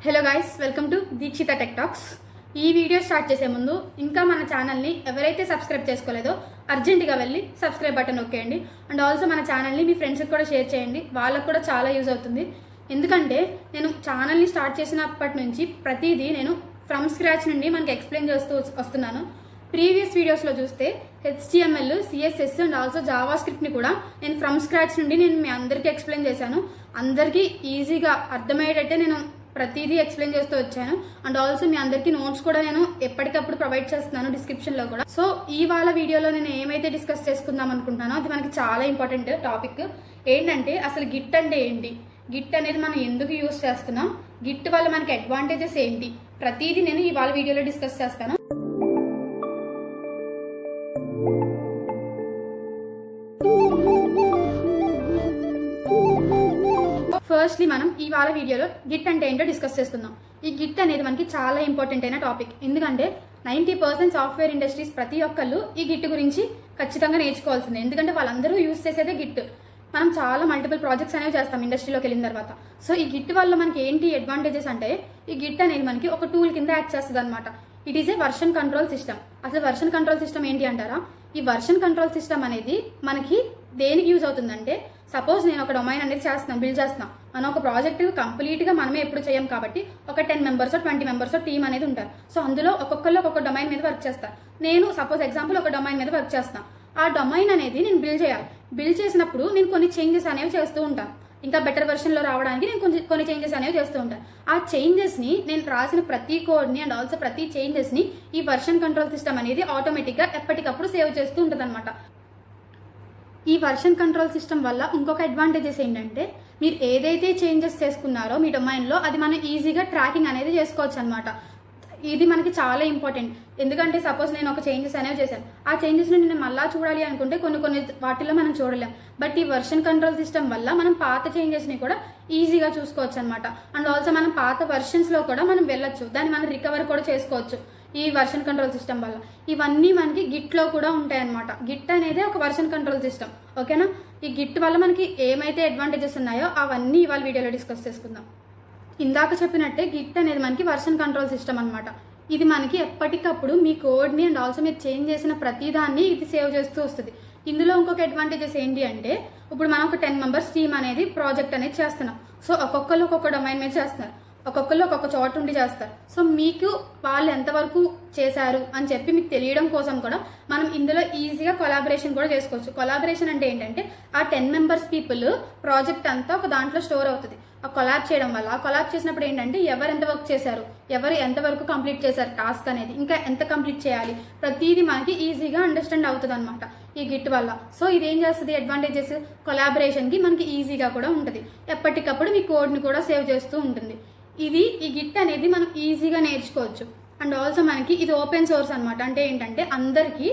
Hello guys, welcome to Dikshita tech talks. ఈ video start చేసే ముందు ఇంకా మన ఛానల్ని ఎవరైతే సబ్స్క్రైబ్ చేసుకోలేదో అర్జెంటుగా వెళ్ళి సబ్స్క్రైబ్ బటన్ నొక్కేయండి. అండ్ ఆల్సో మన ఛానల్ని మీ ఫ్రెండ్స్కి కూడా షేర్ చేయండి, వాళ్ళకు కూడా చాలా యూజ్ అవుతుంది. ఎందుకంటే నేను ఛానల్ని స్టార్ట్ చేసినప్పటి నుంచి ప్రతిదీ నేను ఫ్రమ్ స్క్రాచ్ నుండి మనకి ఎక్స్ప్లెయిన్ చేస్తూ వస్తున్నాను. ప్రీవియస్ వీడియోస్లో చూస్తే HTML, CSS and also Java స్క్రిప్ట్ని కూడా నేను ఫ్రమ్ స్క్రాచ్ నుండి మీ అందరికీ ఎక్స్ప్లెయిన్ చేశాను. అందరికీ ఈజీగా అర్థమయ్యేటట్టే నేను ప్రతిదీ ఎక్స్ప్లెయిన్ చేస్తూ వచ్చాను. అండ్ ఆల్సో మీ అందరికీ నోట్స్ కూడా నేను ఎప్పటికప్పుడు ప్రొవైడ్ చేస్తున్నాను డిస్క్రిప్షన్లో కూడా. సో ఇవాళ వీడియోలో నేను ఏమైతే డిస్కస్ చేసుకుందాం అనుకుంటున్నానో అది మనకి చాలా ఇంపార్టెంట్ టాపిక్. ఏంటంటే అసలు గిట్ అంటే ఏంటి, గిట్ అనేది మనం ఎందుకు యూజ్ చేస్తున్నాం, గిట్ వల్ల మనకి అడ్వాంటేజెస్ ఏంటి, ప్రతిదీ నేను ఇవాళ వీడియోలో డిస్కస్ చేస్తాను. ఫస్ట్లీ మనం ఇవాళ వీడియోలో గిట్ అంటే ఏంటో డిస్కస్ చేస్తున్నాం. ఈ గిట్ అనేది మనకి చాలా ఇంపార్టెంట్ అయిన టాపిక్. ఎందుకంటే 90% సాఫ్ట్వేర్ ఇండస్ట్రీస్ ప్రతి ఒక్కళ్ళు ఈ గిట్ గురించి ఖచ్చితంగా నేర్చుకోవాల్సిందే. ఎందుకంటే వాళ్ళందరూ యూజ్ చేసేదే గిట్. మనం చాలా మల్టిపుల్ ప్రాజెక్ట్స్ అనేవి చేస్తాం ఇండస్ట్రీలోకి వెళ్ళిన తర్వాత. సో ఈ గిట్ వల్ల మనకి ఏంటి అడ్వాంటేజెస్ అంటే, ఈ గిట్ అనేది మనకి ఒక టూల్ కింద యాక్ట్ చేస్తుంది అనమాట. It is a version control system. అసలు వర్షన్ కంట్రోల్ సిస్టమ్ ఏంటి అంటారా? ఈ వర్షన్ కంట్రోల్ సిస్టమ్ అనేది మనకి దేనికి యూజ్ అవుతుందంటే, సపోజ్ నేను ఒక డొమైన్ అనేది బిల్డ్ చేస్తున్నాను. మనం ఒక ప్రాజెక్ట్ కంప్లీట్ గా మనమే ఎప్పుడు చేయం కాబట్టి ఒక 10 మెంబర్స్ 20 మెంబర్స్ టీమ్ అనేది ఉంటారు. సో అందులో ఒక్కొక్కరు ఒక్కొక్క డొమైన్ మీద వర్క్ చేస్తారు. నేను సపోజ్ ఎగ్జాంపుల్ ఒక డొమైన్ మీద వర్క్ చేస్తాను. ఆ డొమైన్ అనేది నేను బిల్డ్ చేయాలి. బిల్డ్ చేసినప్పుడు నేను కొన్ని చేంజెస్ అనేవి చేస్తూ ఉంటాను. ఇంకా బెటర్ వెర్షన్ లో రావడానికి నేను కొన్ని చేంజెస్ అనేవి చేస్తూ ఉంటాను. ఆ చేంజెస్ ని నేను రాసిన ప్రతి కోడ్ ని అండ్ ఆల్సో ప్రతి చేంజెస్ ని ఈ వర్షన్ కంట్రోల్ సిస్టమ్ అనేది ఆటోమేటిక్ గా ఎప్పటికప్పుడు సేవ్ చేస్తూ ఉంటుంది అనమాట. ఈ వర్షన్ కంట్రోల్ సిస్టమ్ వల్ల ఇంకొక అడ్వాంటేజెస్ ఏంటంటే, మీరు ఏదైతే చేంజెస్ చేసుకున్నారో మీ డొమైన్లో అది మనం ఈజీగా ట్రాకింగ్ అనేది చేసుకోవచ్చు అనమాట. ఇది మనకి చాలా ఇంపార్టెంట్. ఎందుకంటే సపోజ్ నేను ఒక చేంజెస్ అనేవి చేశాను, ఆ చేంజెస్ ని నేను మళ్ళా చూడాలి అనుకుంటే కొన్ని వాటిల్లో మనం చూడలేం. బట్ ఈ వర్షన్ కంట్రోల్ సిస్టమ్ వల్ల మనం పాత చేంజెస్ ని కూడా ఈజీగా చూసుకోవచ్చు అనమాట. అండ్ ఆల్సో మనం పాత వర్షన్స్ లో కూడా మనం వెళ్ళొచ్చు, దాన్ని మనం రికవర్ కూడా చేసుకోవచ్చు ఈ వర్షన్ కంట్రోల్ సిస్టమ్ వల్ల. ఇవన్నీ మనకి గిట్ లో కూడా ఉంటాయి అనమాట. గిట్ అనేది ఒక వర్షన్ కంట్రోల్ సిస్టమ్. ఓకేనా? ఈ గిట్ వల్ల మనకి ఏమైతే అడ్వాంటేజెస్ ఉన్నాయో అవన్నీ ఇవాళ వీడియోలో డిస్కస్ చేసుకుందాం. ఇందాక చెప్పినట్టే గిట్ అనేది మనకి వర్షన్ కంట్రోల్ సిస్టమ్ అనమాట. ఇది మనకి ఎప్పటికప్పుడు మీ కోడ్ ని అండ్ ఆల్సో మీరు చేంజ్ చేసిన ప్రతిదాన్ని ఇది సేవ్ చేస్తూ వస్తుంది. ఇందులో ఇంకొక అడ్వాంటేజెస్ ఏంటి అంటే, ఇప్పుడు మనం ఒక 10 మెంబర్స్ టీమ్ అనేది ప్రాజెక్ట్ అనేది చేస్తున్నాం. సో ఒక్కొక్కరు ఒక్కొక్క డొమైన్ మీద చేస్తున్నారు, ఒక్కొక్కరు ఒక్కొక్క చోట ఉండి చేస్తారు. సో మీకు వాళ్ళు ఎంతవరకు చేశారు అని చెప్పి మీకు తెలియడం కోసం కూడా మనం ఇందులో ఈజీగా కొలాబరేషన్ కూడా చేసుకోవచ్చు. కొలాబరేషన్ అంటే ఏంటంటే, ఆ 10 మెంబర్స్ పీపుల్ ప్రాజెక్ట్ అంతా ఒక దాంట్లో స్టోర్ అవుతుంది. ఆ కొలాబ్ చేయడం వల్ల, కొలాబ్ చేసినప్పుడు ఏంటంటే ఎవరు ఎంత వర్క్ చేశారు, ఎవరు ఎంతవరకు కంప్లీట్ చేశారు టాస్క్ అనేది, ఇంకా ఎంత కంప్లీట్ చేయాలి, ప్రతిదీ మనకి ఈజీగా అండర్స్టాండ్ అవుతుంది అనమాట ఈ గిట్ వల్ల. సో ఇదేం చేస్తుంది అడ్వాంటేజెస్, కొలాబరేషన్ కి మనకి ఈజీగా కూడా ఉంటుంది. ఎప్పటికప్పుడు మీ కోడ్ ని కూడా సేవ్ చేస్తూ ఉంటుంది. ఈ గిట్ అనేది మనం ఈజీగా నేర్చుకోవచ్చు. అండ్ ఆల్సో మనకి ఇది ఓపెన్ సోర్స్ అనమాట. అంటే ఏంటంటే అందరికీ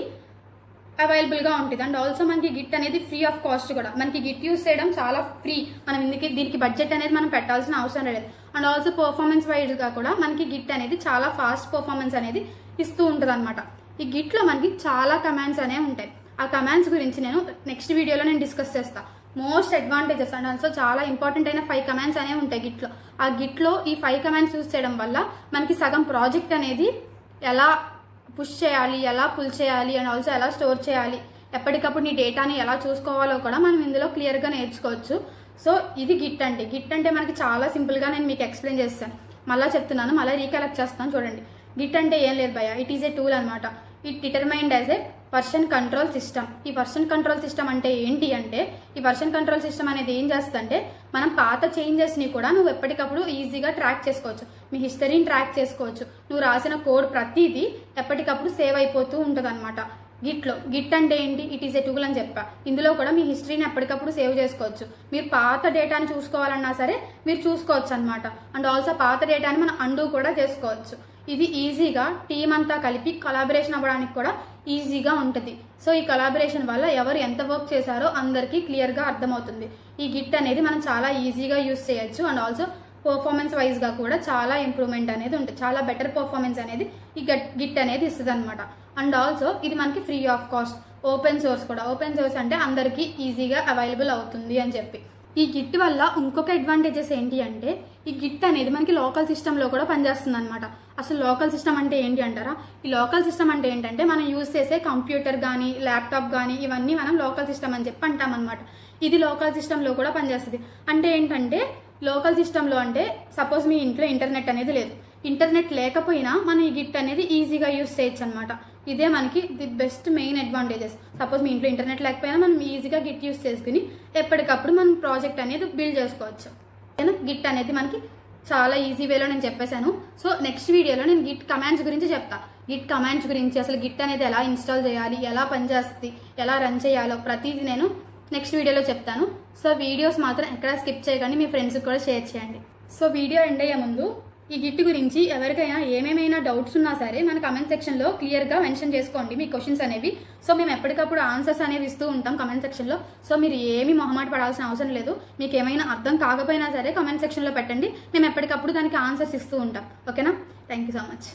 అవైలబుల్ గా ఉంటుంది. అండ్ ఆల్సో మనకి గిట్ అనేది ఫ్రీ ఆఫ్ కాస్ట్ కూడా. మనకి గిట్ యూస్ చేయడం చాలా ఫ్రీ. మనం దీనికి బడ్జెట్ అనేది మనం పెట్టాల్సిన అవసరం లేదు. అండ్ ఆల్సో పర్ఫార్మెన్స్ వైజ్ గా కూడా మనకి గిట్ అనేది చాలా ఫాస్ట్ పర్ఫార్మెన్స్ అనేది ఇస్తూ ఉంటుంది అనమాట. ఈ గిట్ లో మనకి చాలా కమాండ్స్ అనేవి ఉంటాయి. ఆ కమాండ్స్ గురించి నేను నెక్స్ట్ వీడియోలో నేను డిస్కస్ చేస్తాను. మోస్ట్ అడ్వాంటేజెస్ అండ్ ఆల్సో చాలా ఇంపార్టెంట్ అయిన 5 కమాండ్స్ అనేవి ఉంటాయి గిట్లో. ఆ గిట్లో ఈ 5 కమాండ్స్ యూజ్ చేయడం వల్ల మనకి సగం ప్రాజెక్ట్ అనేది ఎలా పుష్ చేయాలి, ఎలా పుల్ చేయాలి అండ్ ఆల్సో ఎలా స్టోర్ చేయాలి, ఎప్పటికప్పుడు నీ డేటాని ఎలా చూసుకోవాలో కూడా మనం ఇందులో క్లియర్గా నేర్చుకోవచ్చు. సో ఇది గిట్ అంటే. గిట్ అంటే మనకి చాలా సింపుల్గా నేను మీకు ఎక్స్ప్లెయిన్ చేస్తాను. మళ్ళీ చెప్తున్నాను, మళ్ళీ రీకలెక్ట్ చేస్తాను చూడండి. గిట్ అంటే ఏం లేదు భయ్య, ఇట్ ఈస్ ఏ టూల్ అనమాట. It determined as a version control system. ఈ వర్షన్ కంట్రోల్ సిస్టమ్ అంటే ఏంటి అంటే, ఈ వర్షన్ కంట్రోల్ సిస్టమ్ అనేది ఏం చేస్తుందంటే, మనం పాత చేంజెస్ ని కూడా నువ్వు ఎప్పటికప్పుడు ఈజీగా ట్రాక్ చేసుకోవచ్చు. మీ హిస్టరీని ట్రాక్ చేసుకోవచ్చు. నువ్వు రాసిన కోడ్ ప్రతిదీ ఎప్పటికప్పుడు సేవ్ అయిపోతూ ఉంటుంది అనమాట గిట్లో. గిట్ అంటే ఏంటి, ఇట్ ఈస్ ఏ టూల్ అని చెప్పా. ఇందులో కూడా మీ హిస్టరీని ఎప్పటికప్పుడు సేవ్ చేసుకోవచ్చు. మీరు పాత డేటాని చూసుకోవాలన్నా సరే మీరు చూసుకోవచ్చు అనమాట. అండ్ ఆల్సో పాత డేటాని మనం అండూ కూడా చేసుకోవచ్చు. ఇది ఈజీగా టీమ్ అంతా కలిపి కొలాబరేషన్ అవ్వడానికి కూడా ఈజీగా ఉంటుంది. సో ఈ కొలాబరేషన్ వల్ల ఎవరు ఎంత వర్క్ చేశారో అందరికీ క్లియర్గా అర్థమవుతుంది. ఈ గిట్ అనేది మనం చాలా ఈజీగా యూజ్ చేయొచ్చు. అండ్ ఆల్సో పర్ఫార్మెన్స్ వైజ్ గా కూడా చాలా ఇంప్రూవ్మెంట్ అనేది ఉంటుంది. చాలా బెటర్ పర్ఫార్మెన్స్ అనేది ఈ గిట్ అనేది ఇస్తుంది అనమాట. అండ్ ఆల్సో ఇది మనకి free of cost, open source కూడా. ఓపెన్ సోర్స్ అంటే అందరికీ ఈజీగా అవైలబుల్ అవుతుంది అని చెప్పి. ఈ గిట్ వల్ల ఇంకొక అడ్వాంటేజెస్ ఏంటి అంటే ఈ గిట్ అనేది మనకి లోకల్ సిస్టంలో కూడా పనిచేస్తుంది అనమాట. అసలు లోకల్ సిస్టమ్ అంటే ఏంటి అంటారా? ఈ లోకల్ సిస్టమ్ అంటే ఏంటంటే మనం యూజ్ చేసే కంప్యూటర్ కానీ ల్యాప్టాప్ కానీ ఇవన్నీ మనం లోకల్ సిస్టమ్ అని చెప్పి అంటాం అనమాట. ఇది లోకల్ సిస్టంలో కూడా పనిచేస్తుంది. అంటే ఏంటంటే లోకల్ సిస్టంలో అంటే సపోజ్ మీ ఇంట్లో ఇంటర్నెట్ అనేది లేదు, ఇంటర్నెట్ లేకపోయినా మనం ఈ గిట్ అనేది ఈజీగా యూజ్ చేయొచ్చు అనమాట. ఇదే మనకి the best main advantages. Suppose మీ ఇంట్లో ఇంటర్నెట్ లేకపోయినా మనం ఈజీగా గిట్ యూజ్ చేసుకుని ఎప్పటికప్పుడు మనం ప్రాజెక్ట్ అనేది బిల్డ్ చేసుకోవచ్చు. గిట్ అనేది మనకి చాలా ఈజీ వేలో నేను చెప్పేశాను. సో నెక్స్ట్ వీడియోలో నేను గిట్ కమాండ్స్ గురించి చెప్తా. గిట్ కమాండ్స్ గురించి, అసలు గిట్ అనేది ఎలా ఇన్స్టాల్ చేయాలి, ఎలా పనిచేస్తుంది, ఎలా రన్ చేయాలో ప్రతిదీ నేను నెక్స్ట్ వీడియోలో చెప్తాను. సో వీడియోస్ మాత్రం ఎక్కడ స్కిప్ చేయకండి, మీ ఫ్రెండ్స్కి కూడా షేర్ చేయండి. సో వీడియో ఎండ్ అయ్యే ముందు ఈ గిట్ గురించి ఎవరికైనా ఏమేమైనా డౌట్స్ ఉన్నా సరే మన కమెంట్ సెక్షన్లో క్లియర్గా మెన్షన్ చేసుకోండి మీ క్వశ్చన్స్ అనేవి. సో మేము ఎప్పటికప్పుడు ఆన్సర్స్ అనేవి ఇస్తూ ఉంటాం కమెంట్ సెక్షన్లో. సో మీరు ఏమీ మొహమాట పడాల్సిన అవసరం లేదు. మీకు ఏమైనా అర్థం కాకపోయినా సరే కమెంట్ సెక్షన్లో పెట్టండి, మేము ఎప్పటికప్పుడు దానికి ఆన్సర్స్ ఇస్తూ ఉంటాం. ఓకేనా? Thank you so much.